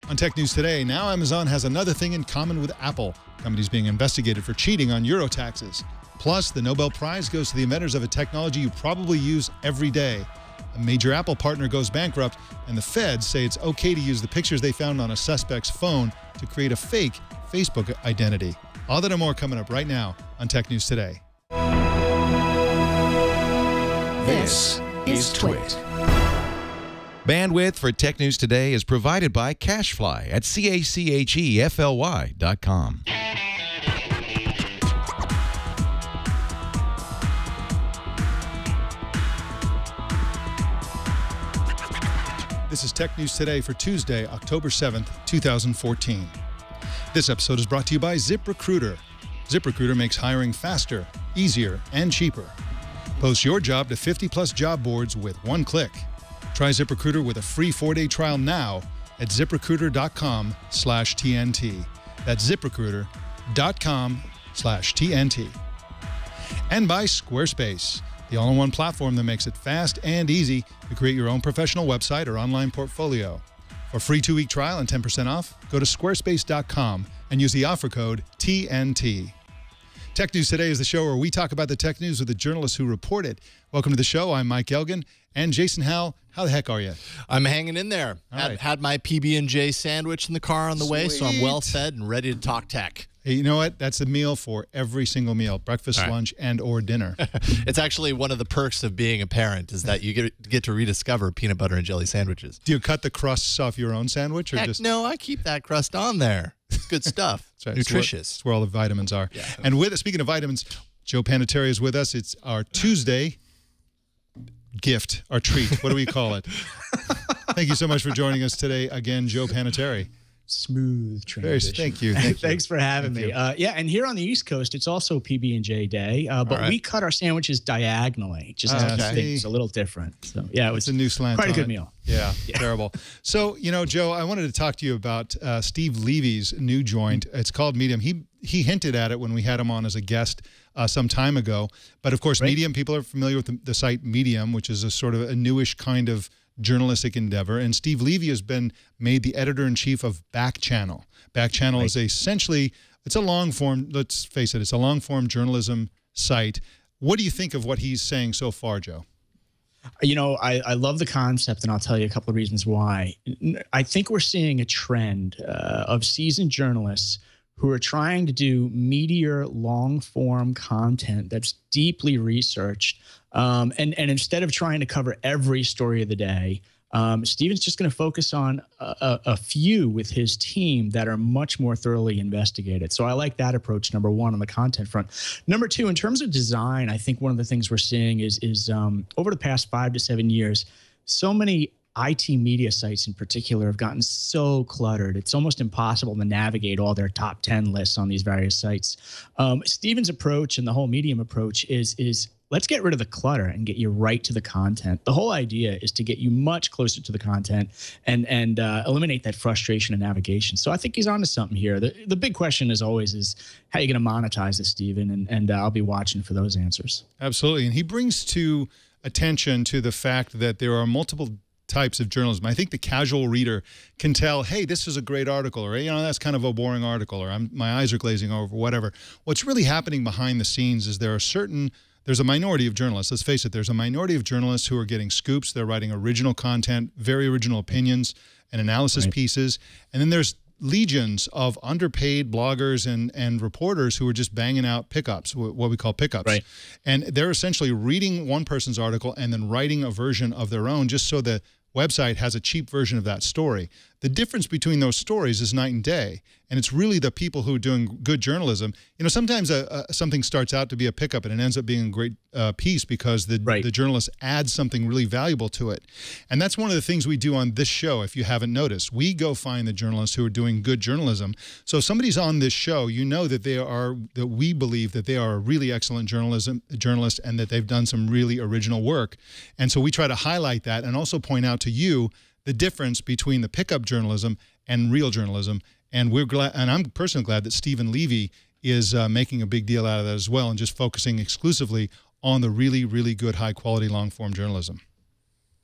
On Tech News Today, now Amazon has another thing in common with Apple. The company's being investigated for cheating on Euro taxes. Plus, the Nobel Prize goes to the inventors of a technology you probably use every day. A major Apple partner goes bankrupt, and the feds say it's okay to use the pictures they found on a suspect's phone to create a fake Facebook identity. All that and more coming up right now on Tech News Today. This is Twit. Bandwidth for Tech News Today is provided by CacheFly at CACHEFLY.com. This is Tech News Today for Tuesday, October 7th, 2014. This episode is brought to you by ZipRecruiter. ZipRecruiter makes hiring faster, easier, and cheaper. Post your job to 50-plus job boards with one click. Try ZipRecruiter with a free 4-day trial now at ZipRecruiter.com/TNT. That's ZipRecruiter.com/TNT. And by Squarespace, the all-in-one platform that makes it fast and easy to create your own professional website or online portfolio. For a free 2-week trial and 10% off, go to squarespace.com and use the offer code TNT. Tech News Today is the show where we talk about the tech news with the journalists who report it. Welcome to the show. I'm Mike Elgan. And Jason Howell, how the heck are you? I'm hanging in there. Had my PB&J sandwich in the car on the way, so I'm well fed and ready to talk tech. Hey, you know what? That's a meal for every single meal, breakfast, lunch, and or dinner. It's actually one of the perks of being a parent is that you get to rediscover peanut butter and jelly sandwiches. Do you cut the crusts off your own sandwich? Or just No, I keep that crust on there. It's good stuff. That's right. Nutritious. That's where all the vitamins are. Yeah. And speaking of vitamins, Joe Panettieri is with us. It's our Tuesday gift, our treat. What do we call it? Thank you so much for joining us today again, Joe Panettieri. Smooth transition. Thank you. Thanks for having me. Yeah, and here on the East Coast, it's also PB&J Day, but we cut our sandwiches diagonally, just to keep things a little different. So yeah, it was a new slant. Quite a good meal. Yeah, terrible. So, you know, Joe, I wanted to talk to you about Steve Levy's new joint. It's called Medium. He hinted at it when we had him on as a guest some time ago. But of course, Medium, people are familiar with the site Medium, which is a sort of a newish kind of journalistic endeavor. And Steve Levy has been made the editor-in-chief of Back Channel. Back Channel is essentially, it's a long-form, let's face it, it's a long-form journalism site. What do you think of what he's saying so far, Joe? You know, I love the concept, and I'll tell you a couple of reasons why. I think we're seeing a trend of seasoned journalists who are trying to do meatier, long-form content that's deeply researched. And instead of trying to cover every story of the day, Steven's just going to focus on a few with his team that are much more thoroughly investigated. So I like that approach, number one, on the content front. Number two, in terms of design, I think one of the things we're seeing is over the past 5 to 7 years, so many IT media sites in particular have gotten so cluttered. It's almost impossible to navigate all their top 10 lists on these various sites. Steven's approach and the whole Medium approach is let's get rid of the clutter and get you right to the content. The whole idea is to get you much closer to the content and eliminate that frustration and navigation. So I think he's onto something here. The big question as always is how are you going to monetize this, Steven? And I'll be watching for those answers. Absolutely. And he brings to attention to the fact that there are multiple types of journalism. I think the casual reader can tell, hey, this is a great article, or, you know, that's kind of a boring article, or my eyes are glazing over, whatever. What's really happening behind the scenes is there's a minority of journalists. Let's face it, there's a minority of journalists who are getting scoops. They're writing original content, very original opinions and analysis pieces. And then there's legions of underpaid bloggers and reporters who are just banging out pickups, what we call pickups. And they're essentially reading one person's article and then writing a version of their own just so the website has a cheap version of that story. The difference between those stories is night and day, and it's really the people who are doing good journalism. You know, sometimes something starts out to be a pickup and it ends up being a great piece because the journalist adds something really valuable to it. And that's one of the things we do on this show, if you haven't noticed. We go find the journalists who are doing good journalism. So if somebody's on this show, you know that we believe that they are a really excellent journalist and that they've done some really original work. And so we try to highlight that and also point out to you the difference between the pickup journalism and real journalism. And we're glad, and I'm personally glad that Stephen Levy is making a big deal out of that as well and just focusing exclusively on the really, really good high quality long form journalism.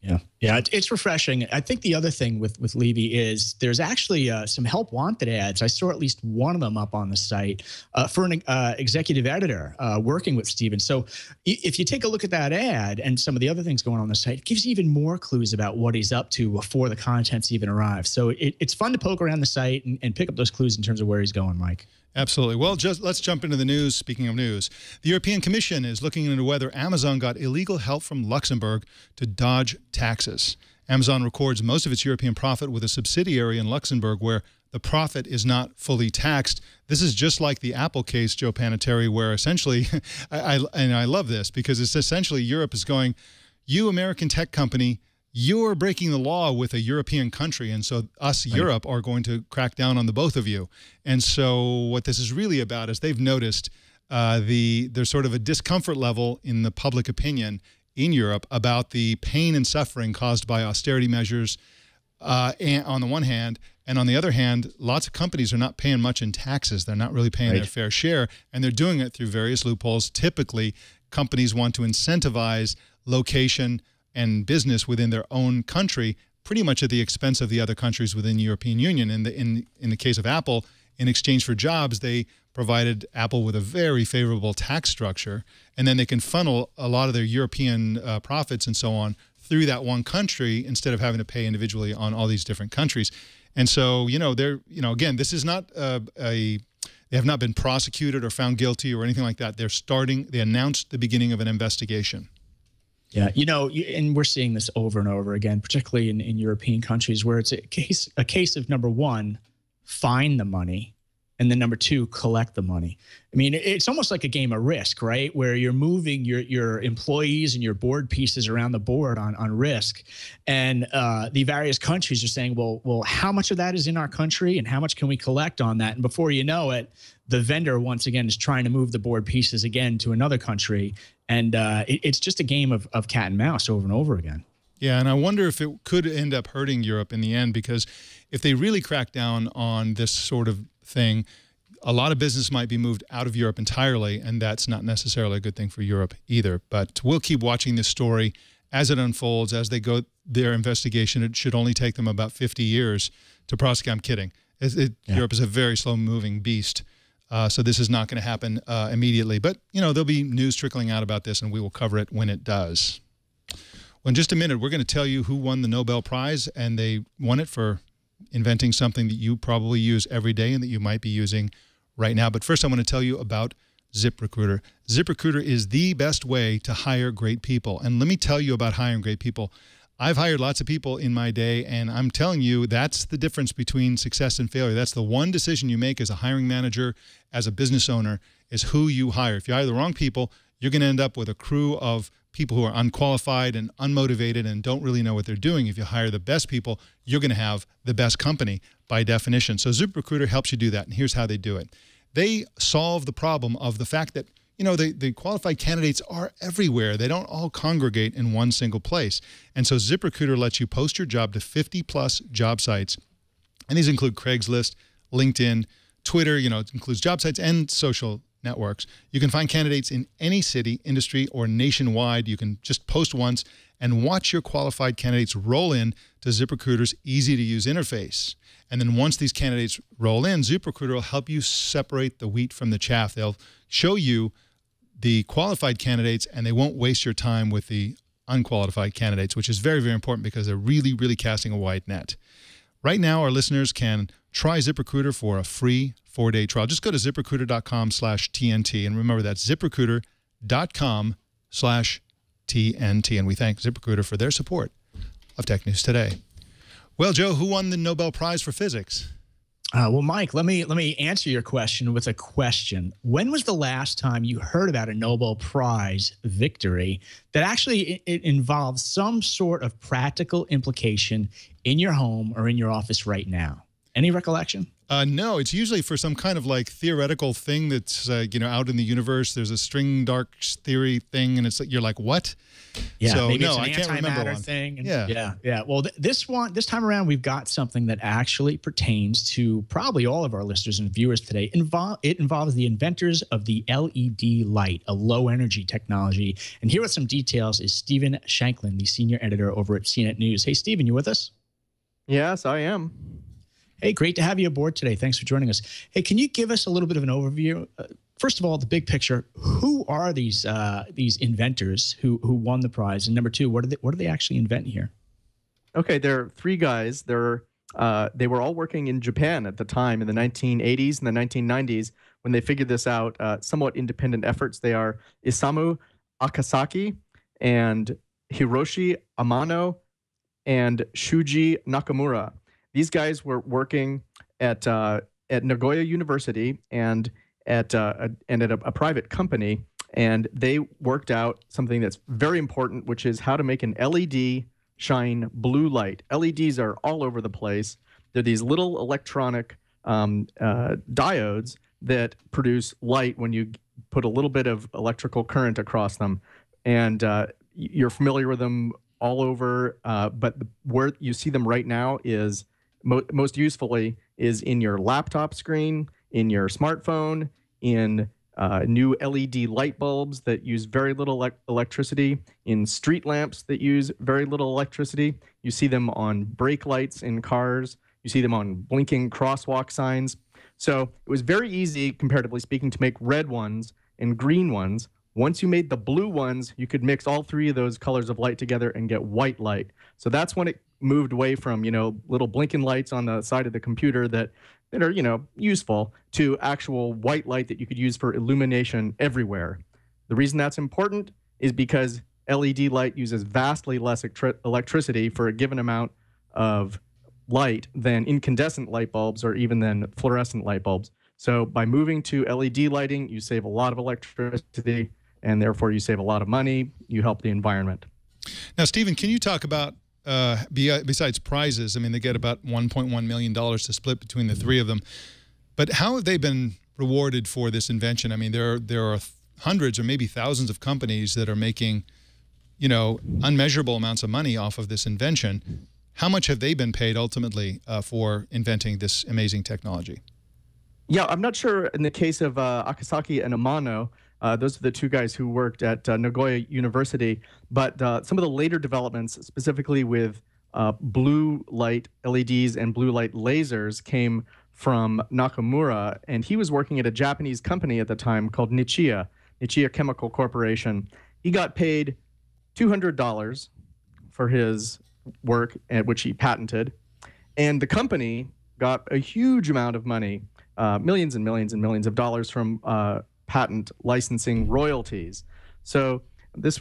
Yeah, it's refreshing. I think the other thing with Levy is there's actually some help wanted ads. I saw at least one of them up on the site for an executive editor working with Steven. So if you take a look at that ad and some of the other things going on the site, it gives you even more clues about what he's up to before the contents even arrive. So it's fun to poke around the site and pick up those clues in terms of where he's going, Mike. Absolutely. Well, let's jump into the news. Speaking of news, the European Commission is looking into whether Amazon got illegal help from Luxembourg to dodge taxes. Amazon records most of its European profit with a subsidiary in Luxembourg where the profit is not fully taxed. This is just like the Apple case, Joe Panettieri, where essentially, I love this because it's essentially Europe is going, you American tech company, you're breaking the law with a European country, and so us, right, Europe, are going to crack down on the both of you. And so what this is really about is they've noticed there's sort of a discomfort level in the public opinion in Europe about the pain and suffering caused by austerity measures and on the one hand, and on the other hand, lots of companies are not paying much in taxes. They're not really paying their fair share, and they're doing it through various loopholes. Typically, companies want to incentivize location and business within their own country, pretty much at the expense of the other countries within the European Union. In the case of Apple, in exchange for jobs, they provided Apple with a very favorable tax structure, and then they can funnel a lot of their European profits and so on through that one country instead of having to pay individually on all these different countries. And so, again, this is not they have not been prosecuted or found guilty or anything like that. They announced the beginning of an investigation. Yeah, and we're seeing this over and over again, particularly in European countries where it's a case of, number one, find the money, and then number two, collect the money. I mean, it's almost like a game of Risk, right? Where you're moving your employees and your board pieces around the board on Risk, and the various countries are saying, well, how much of that is in our country, and how much can we collect on that? And before you know it, the vendor once again is trying to move the board pieces again to another country, and it's just a game of cat and mouse over and over again. Yeah, and I wonder if it could end up hurting Europe in the end, because if they really crack down on this sort of thing, a lot of business might be moved out of Europe entirely, and that's not necessarily a good thing for Europe either. But we'll keep watching this story as it unfolds, as they go their investigation. It should only take them about 50 years to prosecute. I'm kidding. Europe is a very slow-moving beast. So this is not going to happen immediately. But, there'll be news trickling out about this, and we will cover it when it does. Well, in just a minute, we're going to tell you who won the Nobel Prize, and they won it for inventing something that you probably use every day and that you might be using right now. But first, I want to tell you about ZipRecruiter. ZipRecruiter is the best way to hire great people. And let me tell you about hiring great people. I've hired lots of people in my day, and I'm telling you, that's the difference between success and failure. That's the one decision you make as a hiring manager, as a business owner, is who you hire. If you hire the wrong people, you're going to end up with a crew of people who are unqualified and unmotivated and don't really know what they're doing. If you hire the best people, you're going to have the best company by definition. So ZipRecruiter helps you do that, and here's how they do it. They solve the problem of the fact that the qualified candidates are everywhere. They don't all congregate in one single place. And so ZipRecruiter lets you post your job to 50+ job sites. And these include Craigslist, LinkedIn, Twitter, it includes job sites and social networks. You can find candidates in any city, industry, or nationwide. You can just post once and watch your qualified candidates roll in to ZipRecruiter's easy-to-use interface. And then once these candidates roll in, ZipRecruiter will help you separate the wheat from the chaff. They'll show you the qualified candidates, and they won't waste your time with the unqualified candidates, which is very, very important because they're really, really casting a wide net. Right now, our listeners can try ZipRecruiter for a free 4-day trial. Just go to ZipRecruiter.com/TNT, and remember that's ZipRecruiter.com/TNT. And we thank ZipRecruiter for their support of Tech News Today. Well, Joe, who won the Nobel Prize for Physics? Well, Mike, let me answer your question with a question. When was the last time you heard about a Nobel Prize victory that actually it involves some sort of practical implication in your home or in your office right now? Any recollection? No, it's usually for some kind of like theoretical thing that's out in the universe. There's a string dark theory thing, and it's like you're like, what? Yeah, so maybe no, it's an I can't remember one. thing. And yeah. Well, this time around, we've got something that actually pertains to probably all of our listeners and viewers today. It involves the inventors of the LED light, a low energy technology. And here with some details is Stephen Shankland, the senior editor over at CNET News. Hey, Stephen, you with us? Yes, I am. Hey, great to have you aboard today. Thanks for joining us. Hey, can you give us a little bit of an overview? First of all, the big picture. Who are these inventors who won the prize? And number two, what do they actually invent here? Okay, there are three guys. They were all working in Japan at the time in the 1980s and the 1990s when they figured this out. Somewhat independent efforts. They are Isamu Akasaki and Hiroshi Amano and Shuji Nakamura. These guys were working at Nagoya University and at a private company, and they worked out something that's very important, which is how to make an LED shine blue light. LEDs are all over the place. They're these little electronic diodes that produce light when you put a little bit of electrical current across them, and you're familiar with them all over. But where you see them right now is most usefully is in your laptop screen, in your smartphone, in new LED light bulbs that use very little electricity, in street lamps that use very little electricity. You see them on brake lights in cars. You see them on blinking crosswalk signs. So it was very easy, comparatively speaking, to make red ones and green ones. Once you made the blue ones, you could mix all three of those colors of light together and get white light. So that's when it moved away from, little blinking lights on the side of the computer that are, useful, to actual white light that you could use for illumination everywhere. The reason that's important is because LED light uses vastly less electricity for a given amount of light than incandescent light bulbs or even than fluorescent light bulbs. So by moving to LED lighting, you save a lot of electricity, and therefore you save a lot of money. You help the environment. Now, Stephen, can you talk about, besides prizes, I mean, they get about $1.1 million to split between the three of them, but how have they been rewarded for this invention? I mean, there are hundreds or maybe thousands of companies that are making, unmeasurable amounts of money off of this invention. How much have they been paid ultimately for inventing this amazing technology? Yeah, I'm not sure in the case of Akasaki and Amano. Those are the two guys who worked at Nagoya University. But some of the later developments, specifically with blue light LEDs and blue light lasers, came from Nakamura. And he was working at a Japanese company at the time called Nichiya Chemical Corporation. He got paid $200 for his work, which he patented. And the company got a huge amount of money, millions and millions and millions of dollars from patent licensing royalties. So this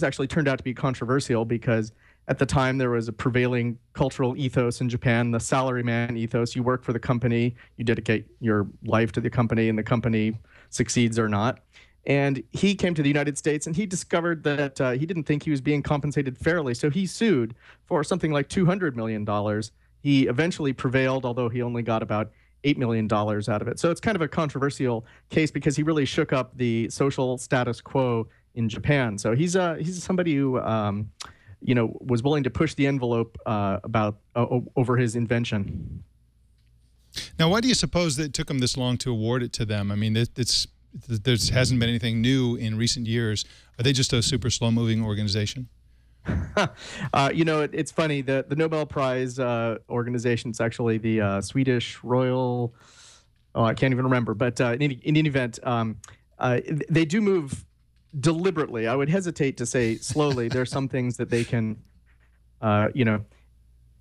actually turned out to be controversial because at the time there was a prevailing cultural ethos in Japan, the salaryman ethos. You work for the company, you dedicate your life to the company, and the company succeeds or not. And he came to the United States and he discovered that he didn't think he was being compensated fairly. So he sued for something like $200 million. He eventually prevailed, although he only got about $8 million out of it. So it's kind of a controversial case because he really shook up the social status quo in Japan. So he's somebody who was willing to push the envelope over his invention. Now, why do you suppose that it took him this long to award it to them? I mean, there hasn't been anything new in recent years. Are they just a super slow-moving organization? It's funny. The Nobel Prize organization, it's actually the Swedish Royal, I can't even remember, but in any event, they do move deliberately. I would hesitate to say slowly. There are some things that they can,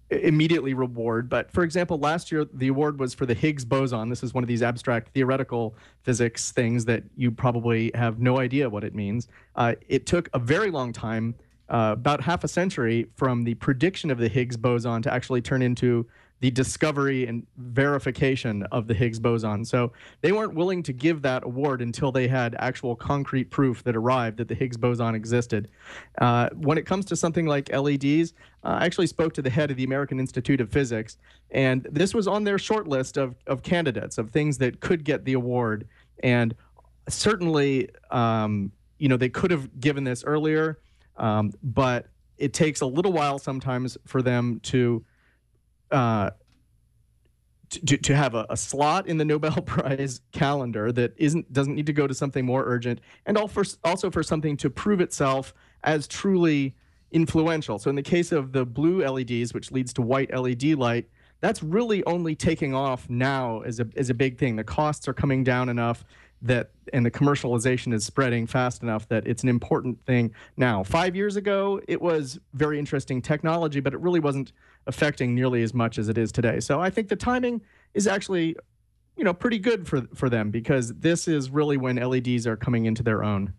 immediately reward. But for example, last year, the award was for the Higgs boson. This is one of these abstract theoretical physics things that you probably have no idea what it means. It took a very long time, about half a century, from the prediction of the Higgs boson to actually turn into the discovery and verification of the Higgs boson. So they weren't willing to give that award until they had actual concrete proof that arrived that the Higgs boson existed. When it comes to something like LEDs, I actually spoke to the head of the American Institute of Physics, and this was on their short list of candidates, of things that could get the award. And certainly, they could have given this earlier, but it takes a little while sometimes for them to have a slot in the Nobel Prize calendar that doesn't need to go to something more urgent, and also for something to prove itself as truly influential. So in the case of the blue LEDs, which leads to white LED light, that's really only taking off now as a big thing. The costs are coming down enough and the commercialization is spreading fast enough that it's an important thing now. 5 years ago, it was very interesting technology, but it really wasn't affecting nearly as much as it is today. So I think the timing is actually, pretty good for them, because this is really when LEDs are coming into their own.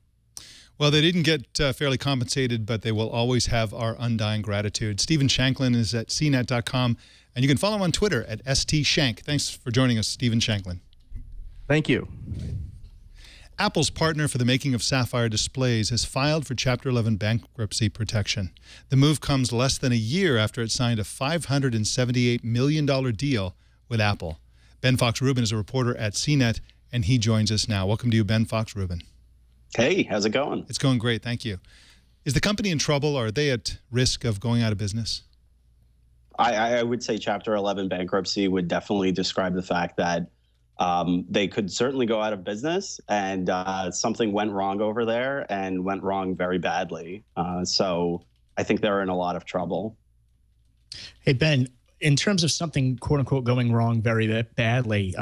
Well, they didn't get fairly compensated, but they will always have our undying gratitude. Stephen Shankland is at cnet.com, and you can follow him on Twitter at STShank. Thanks for joining us, Stephen Shankland. Thank you. Apple's partner for the making of Sapphire displays has filed for Chapter 11 bankruptcy protection. The move comes less than a year after it signed a $578 million deal with Apple. Ben Fox Rubin is a reporter at CNET, and he joins us now. Welcome to you, Ben Fox Rubin. Hey, how's it going? It's going great, thank you. Is the company in trouble? Are they at risk of going out of business? I would say Chapter 11 bankruptcy would definitely describe the fact that they could certainly go out of business, and something went wrong over there and went wrong very badly. So I think they're in a lot of trouble. Hey, Ben, in terms of something, quote unquote, going wrong very badly,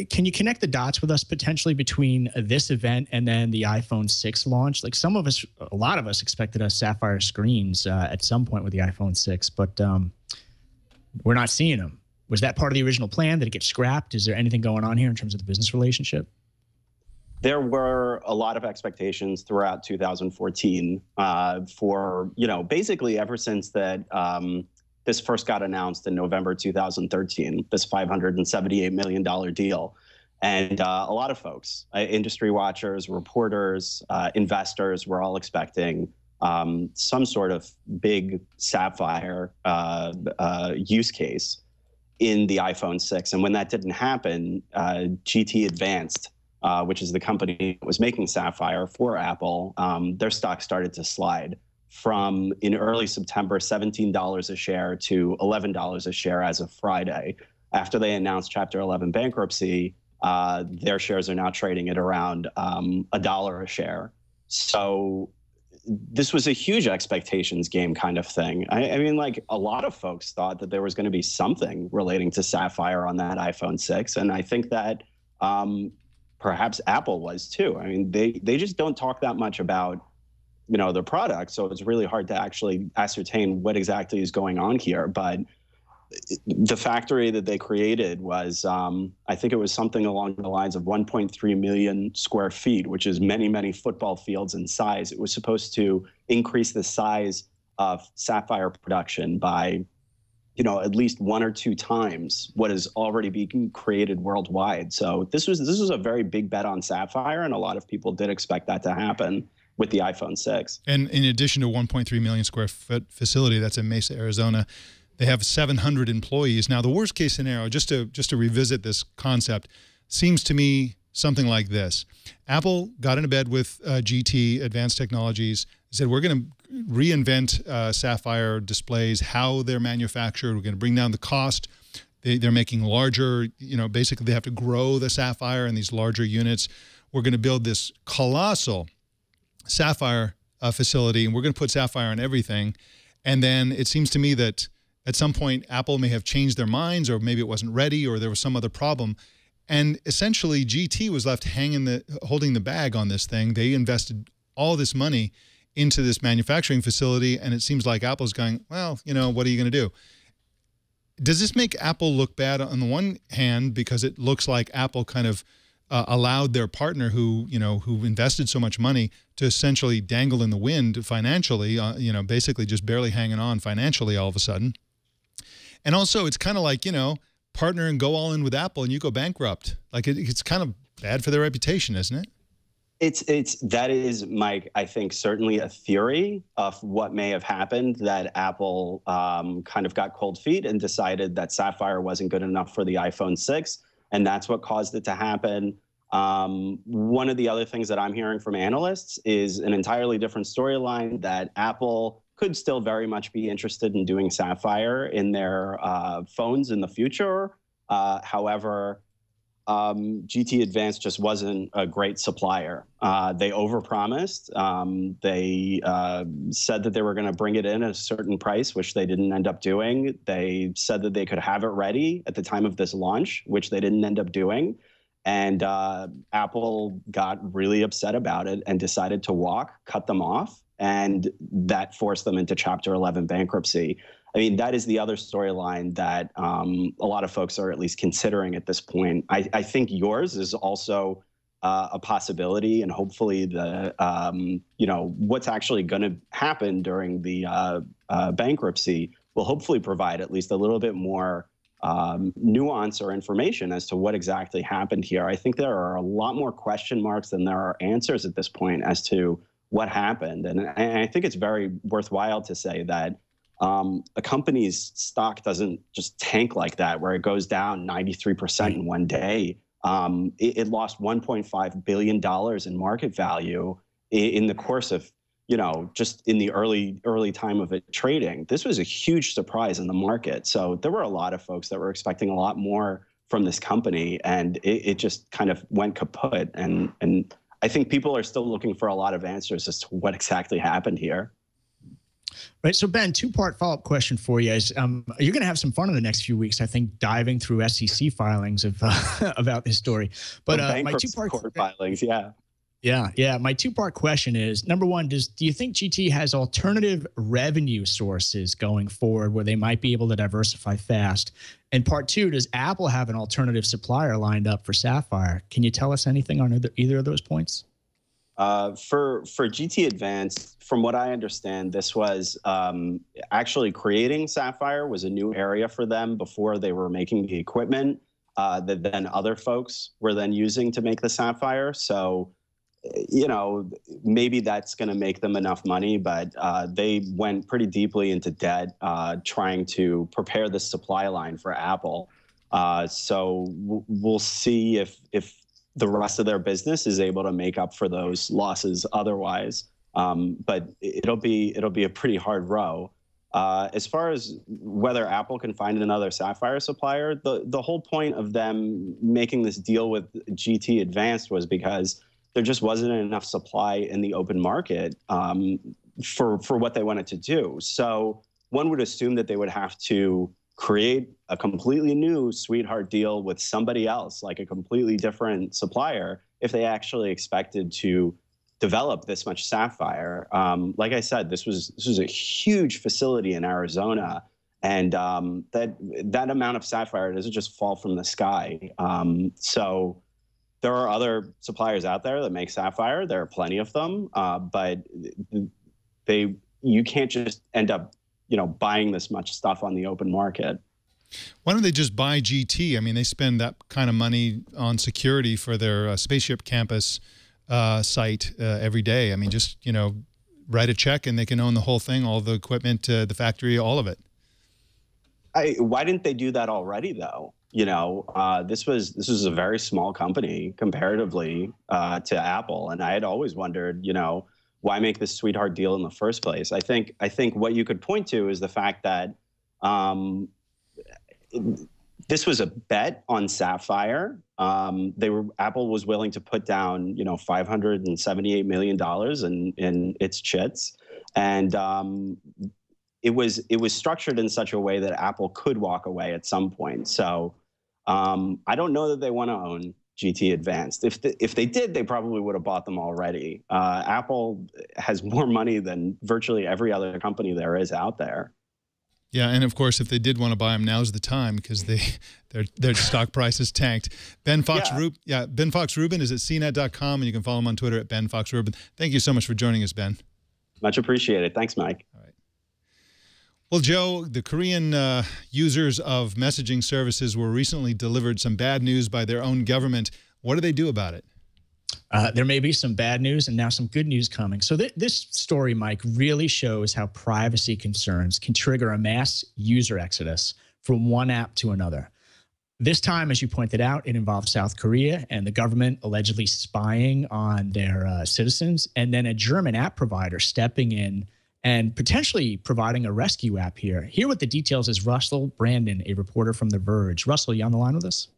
can you connect the dots with us potentially between this event and then the iPhone 6 launch? Like a lot of us expected a Sapphire screens at some point with the iPhone 6, but we're not seeing them. Was that part of the original plan? Did it get scrapped? Is there anything going on here in terms of the business relationship? There were a lot of expectations throughout 2014 for, basically ever since that this first got announced in November 2013, this $578 million deal. And a lot of folks, industry watchers, reporters, investors, were all expecting some sort of big Sapphire use case in the iPhone 6. And when that didn't happen, GT Advanced, which is the company that was making Sapphire for Apple, their stock started to slide from, in early September, $17 a share to $11 a share as of Friday. After they announced Chapter 11 bankruptcy, their shares are now trading at around $1 a share. So this was a huge expectations game kind of thing. I mean, like, a lot of folks thought that there was going to be something relating to Sapphire on that iPhone 6. And I think that perhaps Apple was too. I mean, they just don't talk that much about, their product. So it's really hard to actually ascertain what exactly is going on here. But the factory that they created was, I think it was something along the lines of 1.3 million square feet, which is many, many football fields in size. It was supposed to increase the size of Sapphire production by, at least 1 or 2 times what is already being created worldwide. So this was a very big bet on Sapphire, and a lot of people did expect that to happen with the iPhone 6. And in addition to 1.3 million square foot facility that's in Mesa, Arizona, they have 700 employees. Now, the worst case scenario, just to revisit this concept, seems to me something like this. Apple got into bed with GT, Advanced Technologies, said, we're going to reinvent Sapphire displays, how they're manufactured. We're going to bring down the cost. They're making larger, basically they have to grow the Sapphire in these larger units. We're going to build this colossal Sapphire facility, and we're going to put Sapphire on everything. And then it seems to me that at some point, Apple may have changed their minds, or maybe it wasn't ready, or there was some other problem. And essentially, GT was left holding the bag on this thing. They invested all this money into this manufacturing facility, and it seems like Apple's going, well, what are you going to do? Does this make Apple look bad on the one hand, because it looks like Apple kind of allowed their partner who invested so much money to essentially dangle in the wind financially, basically just barely hanging on financially all of a sudden? And also, it's kind of like, you know, partner and go all in with Apple and you go bankrupt. Like it's kind of bad for their reputation, isn't it? That is, Mike, I think certainly a theory of what may have happened, that Apple kind of got cold feet and decided that Sapphire wasn't good enough for the iPhone 6, and that's what caused it to happen. One of the other things that I'm hearing from analysts is an entirely different storyline, that Apple could still very much be interested in doing Sapphire in their phones in the future. However, GT Advanced just wasn't a great supplier. They overpromised. They said that they were going to bring it in at a certain price, which they didn't end up doing. They said that they could have it ready at the time of this launch, which they didn't end up doing. And Apple got really upset about it and decided to cut them off. And that forced them into Chapter 11 bankruptcy. I mean, that is the other storyline that a lot of folks are at least considering at this point. I think yours is also a possibility, and hopefully the you know, what's actually going to happen during the bankruptcy will hopefully provide at least a little bit more nuance or information as to what exactly happened here. I think there are a lot more question marks than there are answers at this point as to what happened, and I think it's very worthwhile to say that a company's stock doesn't just tank like that, where it goes down 93% in one day. It lost $1.5 billion in market value in the course of, you know, just in the early time of it trading. This was a huge surprise in the market. So there were a lot of folks that were expecting a lot more from this company, and it just kind of went kaput. And I think people are still looking for a lot of answers as to what exactly happened here. Right. So, Ben, two-part follow-up question for you is, you're going to have some fun in the next few weeks, I think, diving through SEC filings of about this story. But my two-part court filings, yeah. Yeah. My two-part question is, number one, do you think GT has alternative revenue sources going forward where they might be able to diversify fast? And part two, does Apple have an alternative supplier lined up for Sapphire? Can you tell us anything on either of those points? For GT Advanced, from what I understand, this was actually creating Sapphire was a new area for them before they were making the equipment that then other folks were then using to make the Sapphire. So, you know, maybe that's going to make them enough money, but they went pretty deeply into debt trying to prepare the supply line for Apple. So we'll see if the rest of their business is able to make up for those losses otherwise. But it'll be a pretty hard row. As far as whether Apple can find another Sapphire supplier, the whole point of them making this deal with GT Advanced was because there just wasn't enough supply in the open market for what they wanted to do. So one would assume that they would have to create a completely new sweetheart deal with somebody else, like a completely different supplier, if they actually expected to develop this much Sapphire. Like I said, this was a huge facility in Arizona, and that amount of Sapphire doesn't just fall from the sky. So there are other suppliers out there that make Sapphire. There are plenty of them, but you can't just end up, you know, buying this much stuff on the open market. Why don't they just buy GT? I mean, they spend that kind of money on security for their Spaceship Campus site every day. I mean, just, you know, write a check and they can own the whole thing, all the equipment, the factory, all of it. Why didn't they do that already, though? You know, this was a very small company comparatively to Apple, and I had always wondered, you know, why make this sweetheart deal in the first place? I think what you could point to is the fact that this was a bet on Sapphire. Apple was willing to put down, you know, $578 million in its chits, and it was structured in such a way that Apple could walk away at some point. So I don't know that they want to own GT Advanced. If they did, they probably would have bought them already. Apple has more money than virtually every other company there is out there. Yeah, and of course, if they did want to buy them, now's the time because their stock price is tanked. Ben Fox Rubin is at cnet.com, and you can follow him on Twitter at Ben Fox Rubin. Thank you so much for joining us, Ben. Much appreciated. Thanks, Mike. All right. Well, Joe, the Korean users of messaging services were recently delivered some bad news by their own government. What do they do about it? There may be some bad news and now some good news coming. So this story, Mike, really shows how privacy concerns can trigger a mass user exodus from one app to another. This time, as you pointed out, it involved South Korea and the government allegedly spying on their citizens, and then a German app provider stepping in and potentially providing a rescue app here. Here with the details is Russell Brandon, a reporter from The Verge. Russell, you on the line with us?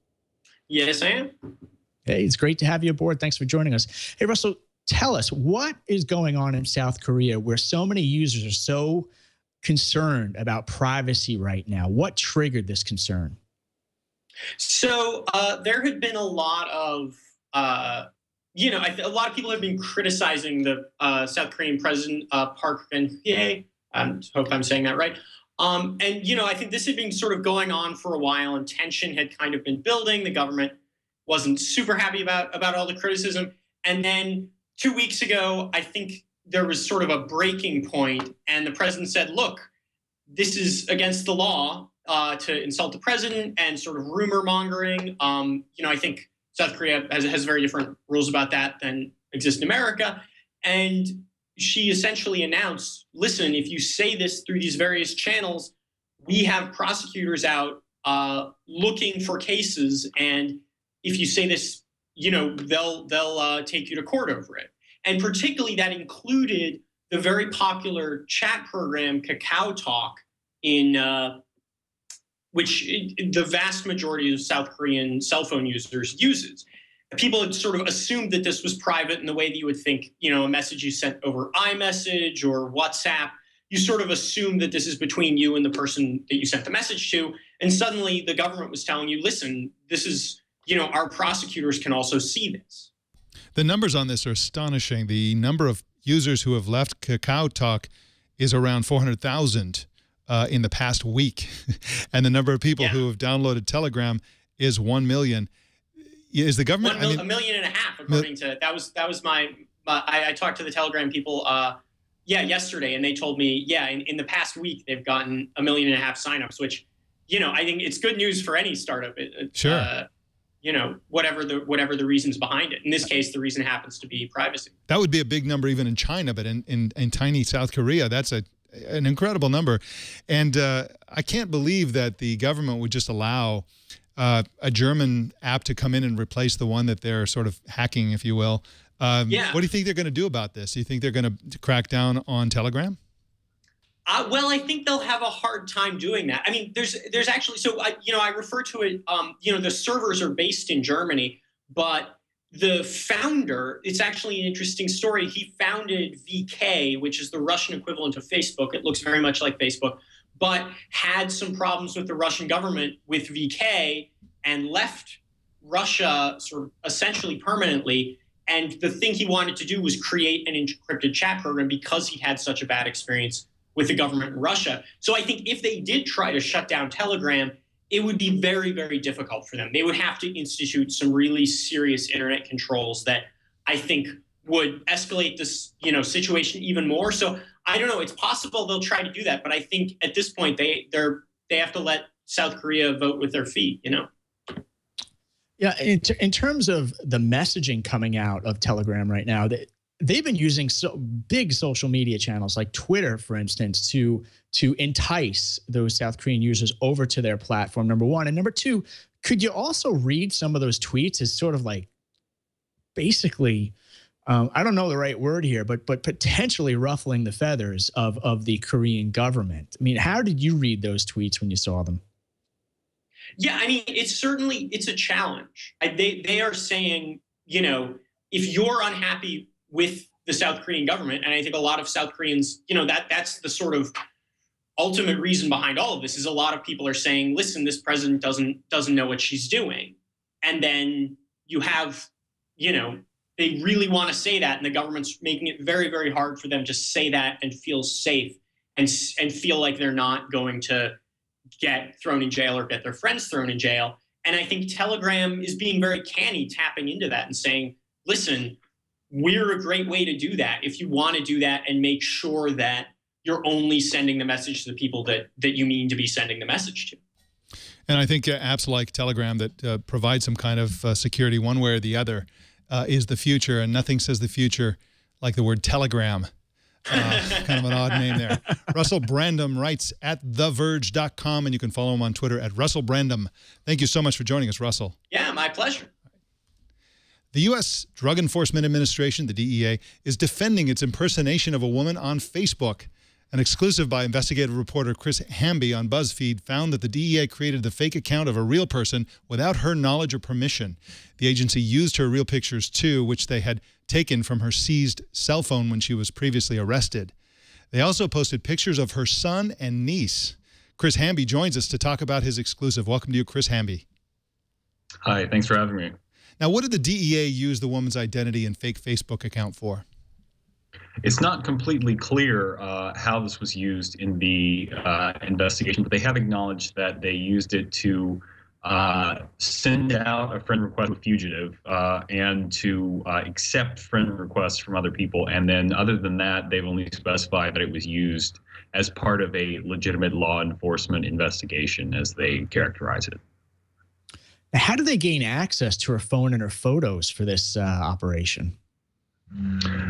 Yes, I am. Hey, it's great to have you aboard. Thanks for joining us. Hey, Russell, tell us, what is going on in South Korea where so many users are so concerned about privacy right now? What triggered this concern? So there had been a lot of, a lot of people have been criticizing the South Korean president, Park Geun-hye. I hope I'm saying that right. And, I think this had been sort of going on for a while, and tension had kind of been building. The government wasn't super happy about all the criticism. And then 2 weeks ago, I think there was sort of a breaking point, and the president said, look, this is against the law to insult the president and sort of rumor mongering. I think South Korea has very different rules about that than exist in America. And she essentially announced, listen, if you say this through these various channels, we have prosecutors out looking for cases. And if you say this, they'll take you to court over it. And particularly that included the very popular chat program Kakao Talk, which the vast majority of South Korean cell phone users uses. People had sort of assumed that this was private in the way that you would think, a message you sent over iMessage or WhatsApp. You sort of assume that this is between you and the person that you sent the message to. And suddenly the government was telling you, listen, this is, our prosecutors can also see this. The numbers on this are astonishing. The number of users who have left Kakao Talk is around 400,000 in the past week. And the number of people who have downloaded Telegram is 1 million. Is the government... 1 million and a half, according to... That was my I talked to the Telegram people yesterday, and they told me, in the past week, they've gotten 1.5 million signups, which, I think it's good news for any startup. Sure. Whatever the reasons behind it. In this case, the reason happens to be privacy. That would be a big number even in China, but in tiny South Korea, that's an incredible number. And I can't believe that the government would just allow a German app to come in and replace the one that they're sort of hacking, if you will. What do you think they're going to do about this? Do you think they're going to crack down on Telegram? Well, I think they'll have a hard time doing that. I mean, there's actually, I refer to it, the servers are based in Germany, but the founder, it's actually an interesting story. He founded VK, which is the Russian equivalent of Facebook. It looks very much like Facebook, but had some problems with the Russian government with VK and left Russia sort of essentially permanently. And the thing he wanted to do was create an encrypted chat program because he had such a bad experience with the government in Russia. So I think if they did try to shut down Telegram, it would be very, very difficult for them. They would have to institute some really serious internet controls that I think would escalate this, situation even more. So I don't know. It's possible they'll try to do that, but I think at this point they have to let South Korea vote with their feet. Yeah, in terms of the messaging coming out of Telegram right now, they've been using big social media channels like Twitter, for instance, to entice those South Korean users over to their platform, number one. And number two, could you also read some of those tweets as sort of like basically, I don't know the right word here, but potentially ruffling the feathers of the Korean government? I mean, how did you read those tweets when you saw them? Yeah, I mean, it's a challenge. They are saying, if you're unhappy with the South Korean government, and I think a lot of South Koreans, that's the sort of ultimate reason behind all of this, is a lot of people are saying, listen, this president doesn't know what she's doing. And then you have, they really want to say that, and the government's making it very, very hard for them to say that and feel safe and feel like they're not going to get thrown in jail or get their friends thrown in jail. And I think Telegram is being very canny, tapping into that and saying, listen, we're a great way to do that if you want to do that and make sure that you're only sending the message to the people that you mean to be sending the message to. And I think apps like Telegram that provide some kind of security one way or the other is the future, and nothing says the future like the word telegram. Kind of an odd name there. Russell Brandom writes at theverge.com, and you can follow him on Twitter at Russell Brandom. Thank you so much for joining us, Russell. Yeah, my pleasure. The U.S. Drug Enforcement Administration, the DEA, is defending its impersonation of a woman on Facebook. An exclusive by investigative reporter Chris Hamby on BuzzFeed found that the DEA created the fake account of a real person without her knowledge or permission. The agency used her real pictures too, which they had taken from her seized cell phone when she was previously arrested. They also posted pictures of her son and niece. Chris Hamby joins us to talk about his exclusive. Welcome to you, Chris Hamby. Hi, thanks for having me. Now, what did the DEA use the woman's identity and fake Facebook account for? It's not completely clear how this was used in the investigation, but they have acknowledged that they used it to send out a friend request to a fugitive and to accept friend requests from other people. And then other than that, they've only specified that it was used as part of a legitimate law enforcement investigation, as they characterize it. How do they gain access to her phone and her photos for this operation?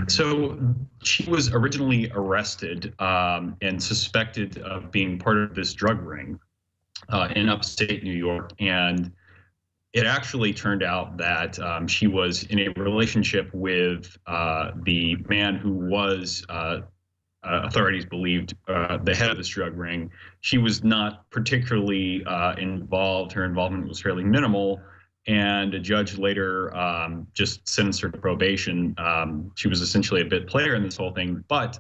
So she was originally arrested and suspected of being part of this drug ring in upstate New York. And it actually turned out that she was in a relationship with the man who was, authorities believed, the head of this drug ring. She was not particularly involved. Her involvement was fairly minimal. And a judge later just sentenced her to probation. She was essentially a bit player in this whole thing. But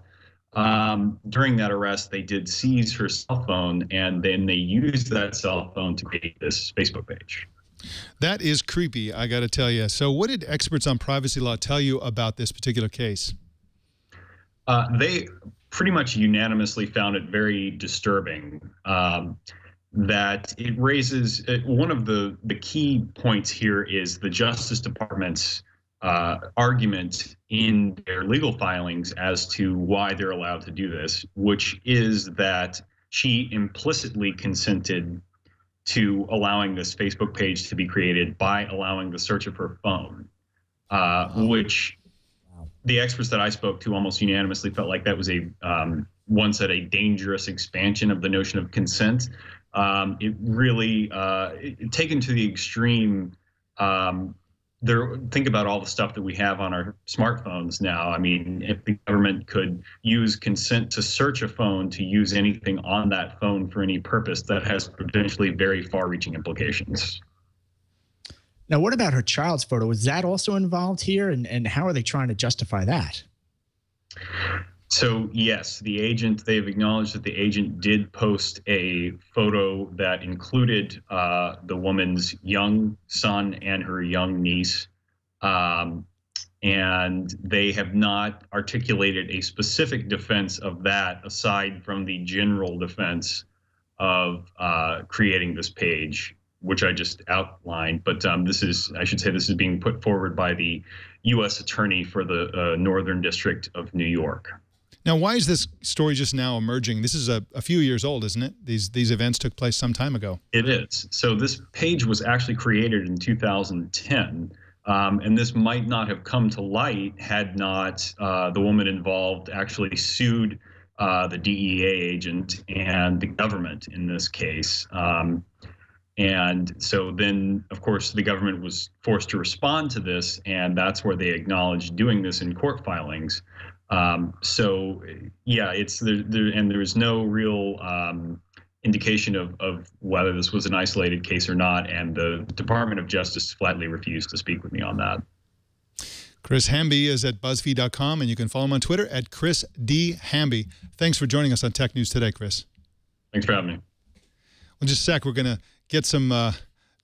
during that arrest, they did seize her cell phone, and then they used that cell phone to create this Facebook page. That is creepy, I got to tell you. So what did experts on privacy law tell you about this particular case? They pretty much unanimously found it very disturbing. That it raises one of the key points here is the Justice Department's argument in their legal filings as to why they're allowed to do this, which is that she implicitly consented to allowing this Facebook page to be created by allowing the search of her phone, which the experts that I spoke to almost unanimously felt like that was one said a dangerous expansion of the notion of consent. It really, taken to the extreme, think about all the stuff that we have on our smartphones now. I mean, if the government could use consent to search a phone to use anything on that phone for any purpose, that has potentially very far-reaching implications. Now, what about her child's photo? Was that also involved here? And how are they trying to justify that? So, yes, they've acknowledged that the agent did post a photo that included the woman's young son and her young niece. And they have not articulated a specific defense of that aside from the general defense of creating this page, which I just outlined. But this is being put forward by the U.S. Attorney for the Northern District of New York. Now, why is this story just now emerging? This is a few years old, isn't it? These events took place some time ago. It is. So this page was actually created in 2010, and this might not have come to light had not the woman involved actually sued the DEA agent and the government in this case. And so then, of course, the government was forced to respond to this, and that's where they acknowledged doing this in court filings. So yeah, and there is no real indication of whether this was an isolated case or not, and the Department of Justice flatly refused to speak with me on that. Chris Hamby is at BuzzFeed.com, and you can follow him on Twitter at Chris D. Hamby. Thanks for joining us on Tech News Today, Chris. Thanks for having me. In just a sec, we're going to get some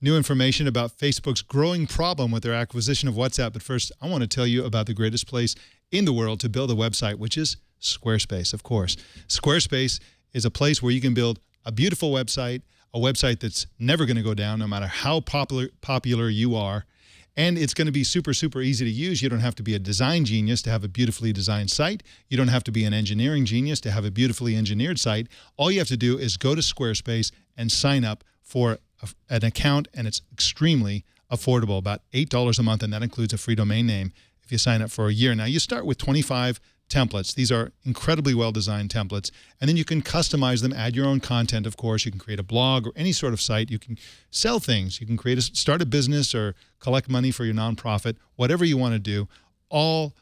new information about Facebook's growing problem with their acquisition of WhatsApp. But first, I want to tell you about the greatest place in the world to build a website, which is Squarespace, of course. Squarespace is a place where you can build a beautiful website, a website that's never going to go down no matter how popular you are. And it's going to be super, super easy to use. You don't have to be a design genius to have a beautifully designed site. You don't have to be an engineering genius to have a beautifully engineered site. All you have to do is go to Squarespace and sign up for an account, and it's extremely affordable, about $8 a month, and that includes a free domain name if you sign up for a year. Now, you start with 25 templates. These are incredibly well-designed templates, and then you can customize them, add your own content, of course. You can create a blog or any sort of site. You can sell things. You can start a business or collect money for your nonprofit, whatever you want to do. All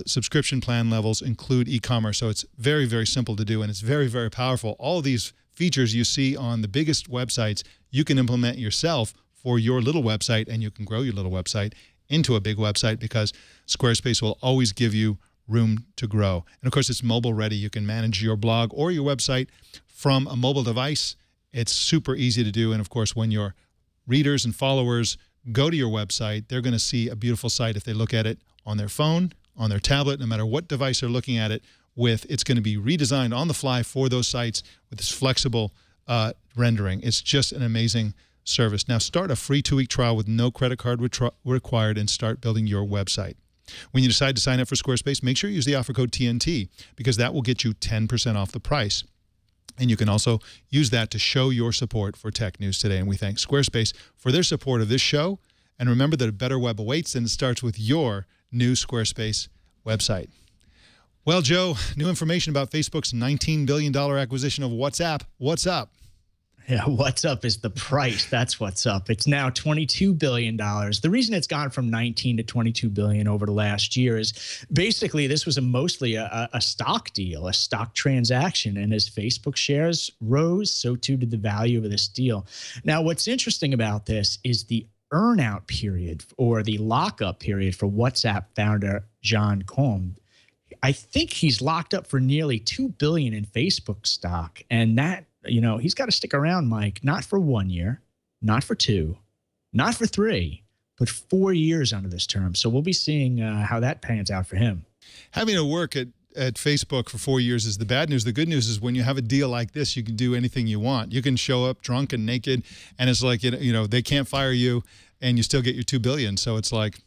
subscription plan levels include e-commerce, so it's very, very simple to do, and it's very, very powerful. All of these features you see on the biggest websites, you can implement yourself for your little website, and you can grow your little website into a big website because Squarespace will always give you room to grow. And of course, it's mobile ready. You can manage your blog or your website from a mobile device. It's super easy to do. And of course, when your readers and followers go to your website, they're going to see a beautiful site. If they look at it on their phone, on their tablet, no matter what device they're looking at it with, it's going to be redesigned on the fly for those sites with this flexible rendering. It's just an amazing service. Now start a free 2-week trial with no credit card required and start building your website. When you decide to sign up for Squarespace, make sure you use the offer code TNT because that will get you 10% off the price. And you can also use that to show your support for Tech News Today. And we thank Squarespace for their support of this show. And remember that a better web awaits, and it starts with your new Squarespace website. Well, Joe, new information about Facebook's $19 billion acquisition of WhatsApp. What's up? Yeah, what's up is the price. That's what's up. It's now $22 billion. The reason it's gone from 19 to 22 billion over the last year is basically this was mostly a stock deal, a stock transaction. And as Facebook shares rose, so too did the value of this deal. Now, what's interesting about this is the earnout period or the lockup period for WhatsApp founder John Combe. I think he's locked up for nearly $2 billion in Facebook stock, and that, you know, he's got to stick around, Mike, not for 1 year, not for 2, not for 3, but 4 years under this term. So we'll be seeing how that pans out for him. Having to work at Facebook for 4 years is the bad news. The good news is when you have a deal like this, you can do anything you want. You can show up drunk and naked, and it's like, you know, they can't fire you, and you still get your $2 billion. So it's like,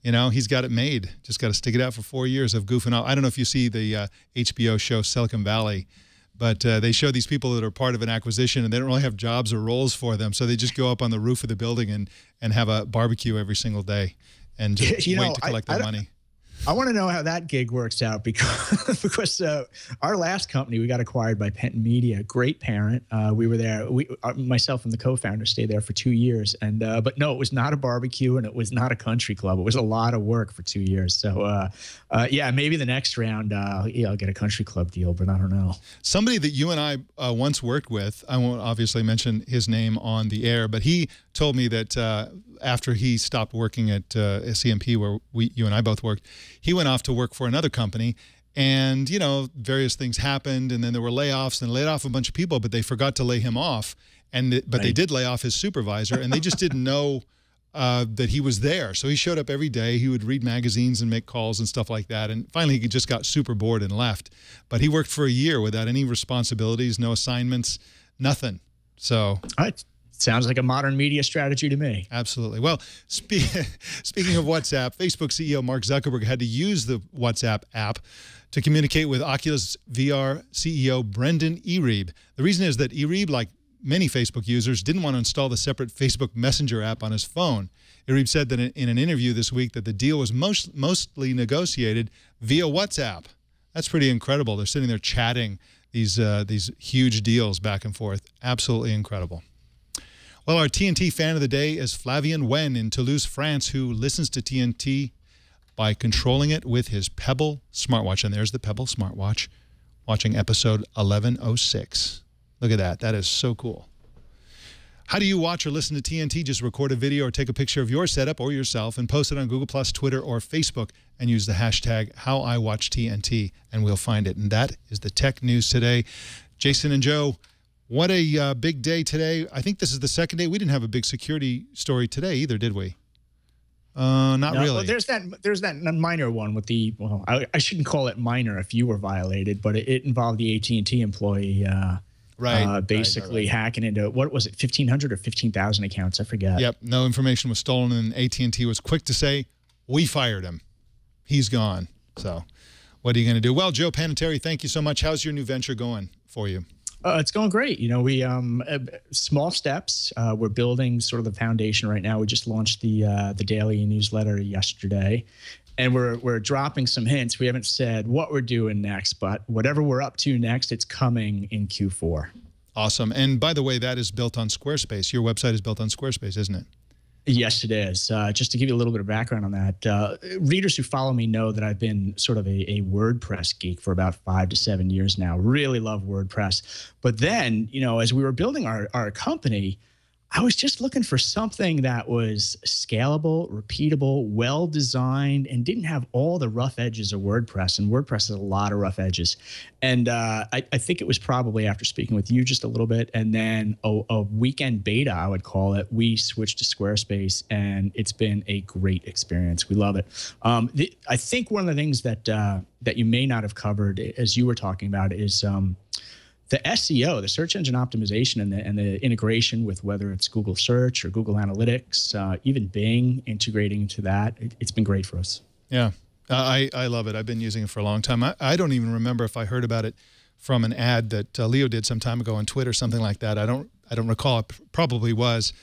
you know, he's got it made. Just got to stick it out for 4 years of goofing off. I don't know if you see the HBO show Silicon Valley, but they show these people that are part of an acquisition, and they don't really have jobs or roles for them. So they just go up on the roof of the building and have a barbecue every single day and just wait to collect their money. I want to know how that gig works out because our last company, we got acquired by Penton Media, great parent. We were there. Myself and the co-founder stayed there for 2 years. And but no, it was not a barbecue and it was not a country club. It was a lot of work for 2 years. So yeah, maybe the next round, yeah, I'll get a country club deal, but I don't know. Somebody that you and I once worked with, I won't obviously mention his name on the air, but he told me that after he stopped working at CMP, where you and I both worked, he went off to work for another company, and, you know, various things happened, and then there were layoffs, and laid off a bunch of people, but they forgot to lay him off, but they did lay off his supervisor, and they just didn't know that he was there. So he showed up every day. He would read magazines and make calls and stuff like that, and finally he just got super bored and left. But he worked for a year without any responsibilities, no assignments, nothing. So sounds like a modern media strategy to me. Absolutely. Well, speaking of WhatsApp, Facebook CEO Mark Zuckerberg had to use the WhatsApp app to communicate with Oculus VR CEO Brendan Iribe. The reason is that Iribe, like many Facebook users, didn't want to install the separate Facebook Messenger app on his phone. Iribe said that in an interview this week that the deal was mostly negotiated via WhatsApp. That's pretty incredible. They're sitting there chatting these huge deals back and forth. Absolutely incredible. Well, our TNT fan of the day is Flavien Wen in Toulouse, France, who listens to TNT by controlling it with his Pebble smartwatch. And there's the Pebble smartwatch watching episode 1106. Look at that. That is so cool. How do you watch or listen to TNT? Just record a video or take a picture of your setup or yourself and post it on Google+, Twitter, or Facebook and use the hashtag HowIWatchTNT, and we'll find it. And that is the Tech News Today. Jason and Joe, what a big day today. I think this is the second day. We didn't have a big security story today either, did we? Not really. Well, there's that minor one with the, well, I shouldn't call it minor if you were violated, but it involved the AT&T employee. Right. Basically hacking into, what was it, 1,500 or 15,000 accounts? I forget. Yep. No information was stolen, and AT&T was quick to say, we fired him. He's gone. So what are you going to do? Well, Joe Panettieri, thank you so much. How's your new venture going for you? It's going great. You know, we small steps. We're building sort of the foundation right now. We just launched the daily newsletter yesterday, and we're dropping some hints. We haven't said what we're doing next, but whatever we're up to next, it's coming in Q4. Awesome. And by the way, that is built on Squarespace. Your website is built on Squarespace, isn't it? Yes, it is. Just to give you a little bit of background on that, readers who follow me know that I've been sort of a WordPress geek for about 5 to 7 years now. Really love WordPress. But then, you know, as we were building our company, I was just looking for something that was scalable, repeatable, well-designed, and didn't have all the rough edges of WordPress. And WordPress has a lot of rough edges. And I think it was probably after speaking with you just a little bit, and then a weekend beta, I would call it, we switched to Squarespace, and it's been a great experience. We love it. I think one of the things that you may not have covered, as you were talking about, is the SEO, the search engine optimization, and the integration with whether it's Google Search or Google Analytics, even Bing integrating into that. It's been great for us. Yeah, I love it. I've been using it for a long time. I don't even remember if I heard about it from an ad that Leo did some time ago on Twitter, something like that. I don't recall. It probably was.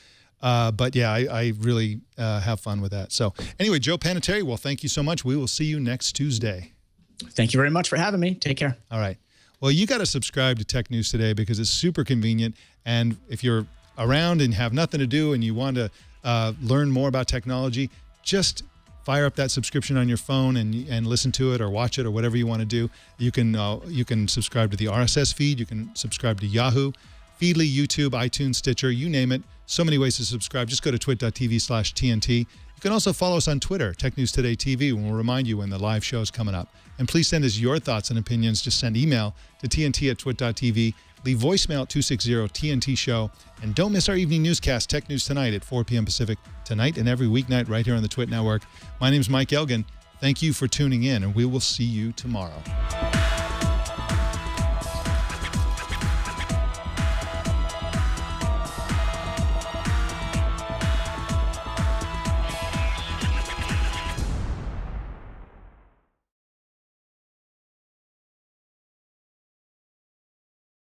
But yeah, I really have fun with that. So anyway, Joe Panettieri, well, thank you so much. We will see you next Tuesday. Thank you very much for having me. Take care. All right. Well, you got to subscribe to Tech News Today because it's super convenient. And if you're around and have nothing to do and you want to learn more about technology, just fire up that subscription on your phone and listen to it or watch it or whatever you want to do. You can subscribe to the RSS feed. You can subscribe to Yahoo, Feedly, YouTube, iTunes, Stitcher, you name it. So many ways to subscribe. Just go to twit.tv/TNT. You can also follow us on Twitter, Tech News Today TV, and we'll remind you when the live show is coming up. And please send us your thoughts and opinions. Just send email to tnt@twit.tv. Leave voicemail at 260-TNT-SHOW. And don't miss our evening newscast, Tech News Tonight at 4 p.m. Pacific, tonight and every weeknight right here on the Twit Network. My name's Mike Elgan. Thank you for tuning in, and we will see you tomorrow.